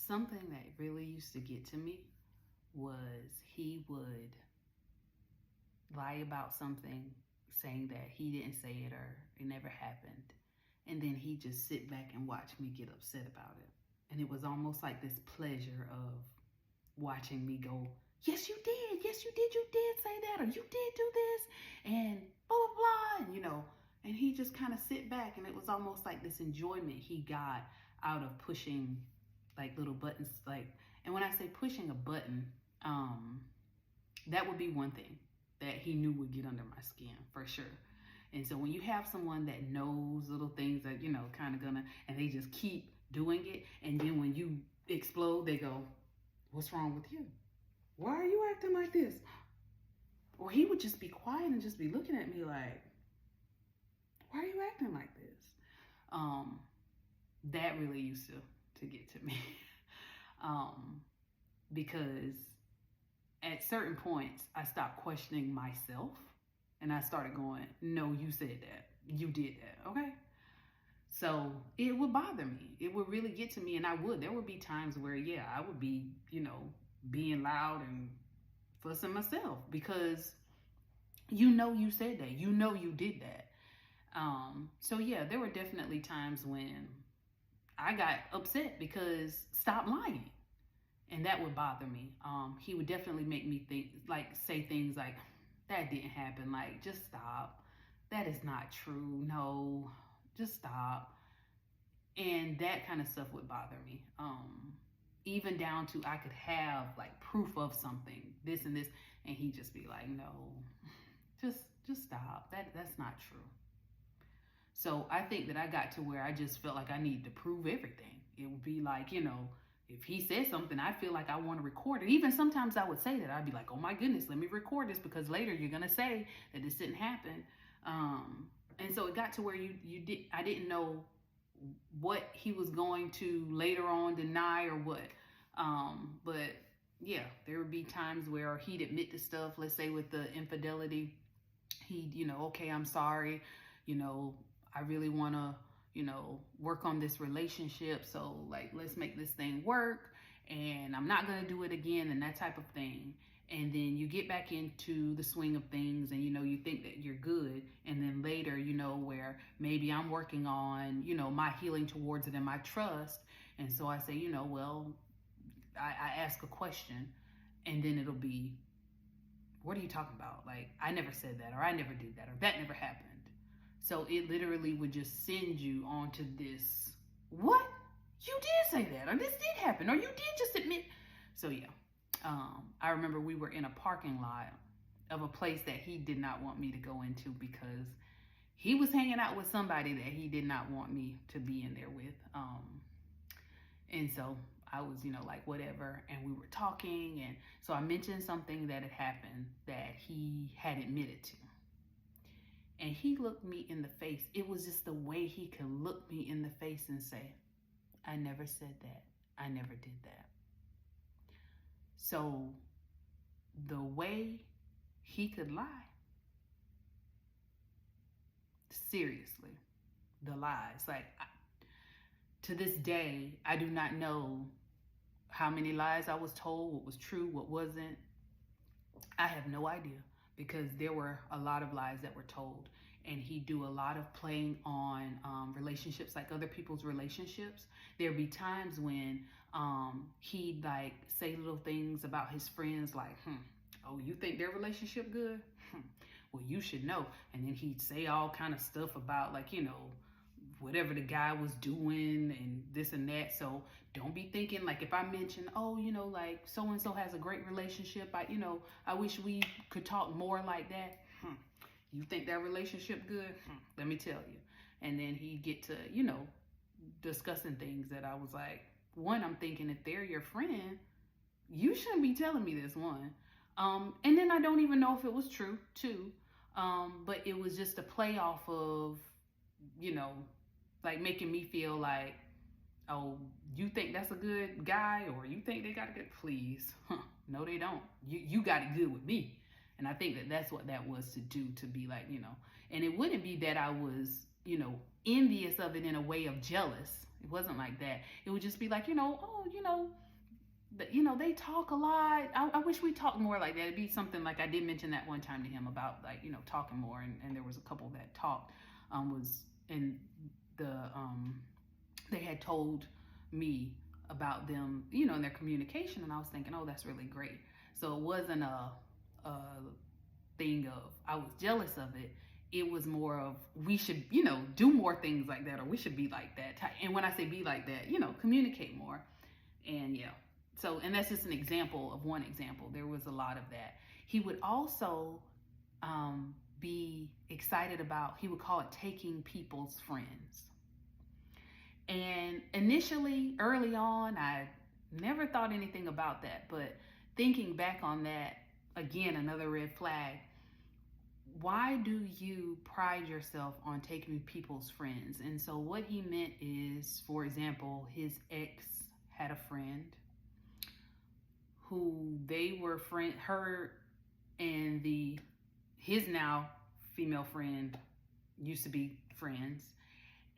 Something that really used to get to me was he would lie about something, saying that he didn't say it or it never happened. And then he'd just sit back and watch me get upset about it. And it was almost like this pleasure of watching me go, yes, you did. Yes, you did. You did say that, or you did do this, and blah, blah, blah. And, and he just kind of sit back. And it was almost like this enjoyment he got out of pushing like little buttons. And when I say pushing a button, that would be one thing that he knew would get under my skin for sure. And so when you have someone that knows little things that, kind of and they just keep doing it. And then when you explode, they go, what's wrong with you? Why are you acting like this? Or he would just be quiet and just be looking at me like, why are you acting like this? That really used to get to me. Because at certain points, I stopped questioning myself and I started going, no, you said that. You did that, okay? So it would bother me. It would really get to me, and there would be times where, I would be, being loud and fussing myself because you said that. You did that. So there were definitely times when I got upset because stop lying. And that would bother me. He would definitely make me say things like, that didn't happen. Like, just stop. That is not true. No, just stop. And that kind of stuff would bother me. Even down to I could have like proof of something, this and this, and he'd just be like, no, just stop. That's not true. So I think that I got to where I just felt like I needed to prove everything. It would be like, if he says something, I feel like I want to record it. Even sometimes I would say that. I'd be like, oh my goodness, let me record this because later you're going to say that this didn't happen. And so it got to where I didn't know what he was going to later on deny or what. But there would be times where he'd admit to stuff, let's say with the infidelity. He'd, okay, I'm sorry. I really want to, work on this relationship. So like, let's make this thing work and I'm not going to do it again and that type of thing. And then you get back into the swing of things and, you think that you're good. And then later, where maybe I'm working on, my healing towards it and my trust. And so I say, I ask a question and then it'll be, what are you talking about? Like, I never said that, or I never did that, or that never happened. So it literally would just send you onto this, what? You did say that, or this did happen, or you did just admit. So I remember we were in a parking lot of a place that he did not want me to go into because he was hanging out with somebody that he did not want me to be in there with. And so I was, like whatever. And we were talking. And so I mentioned something that had happened that he had admitted to. And he looked me in the face. It was just the way he could look me in the face and say, I never said that. I never did that. So the way he could lie, seriously, the lies, to this day, I do not know how many lies I was told, what was true, what wasn't. I have no idea because there were a lot of lies that were told. And he'd do a lot of playing on relationships, like other people's relationships. There'd be times when he'd say little things about his friends like, oh, you think their relationship good? Well, you should know. And then he'd say all kind of stuff about whatever the guy was doing and this and that. So don't be thinking if I mention, oh, so-and-so has a great relationship. I wish we could talk more like that. You think that relationship good? Let me tell you. And then he'd get to, discussing things that I was like, one, I'm thinking if they're your friend, you shouldn't be telling me this, one. And then I don't even know if it was true, too. But it was just a play off of, making me feel like, oh, you think that's a good guy or you think they got a good, please. No, they don't. You got it good with me. And I think that that's what that was to do, to be like, and it wouldn't be that I was, envious of it in a way of jealous. It wasn't like that. It would just be like, oh, they talk a lot. I wish we talked more like that. It'd be something like, I did mention that one time to him about, like, talking more, and there was a couple that talked, was in the they had told me about them, in their communication, and I was thinking, oh, that's really great. So it wasn't a thing of I was jealous of it. It was more of, we should, do more things like that, or we should be like that. And when I say be like that, communicate more. And yeah. So, and that's just an example of one example. There was a lot of that. He would also be excited about, he would call it taking people's friends. And initially, early on, I never thought anything about that. But thinking back on that, again, another red flag. Why do you pride yourself on taking people's friends? And so what he meant is, for example, his ex had a friend who they were her and his now female friend used to be friends,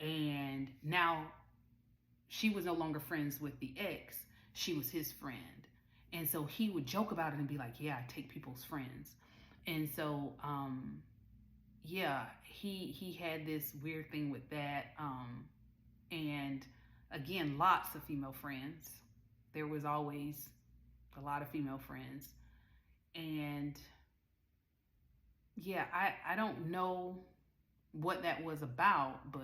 and now she was no longer friends with the ex. She was his friend. And so he would joke about it and be like, yeah, I take people's friends. And so, yeah, he had this weird thing with that. And again, lots of female friends. There was always a lot of female friends. And yeah, I don't know what that was about, but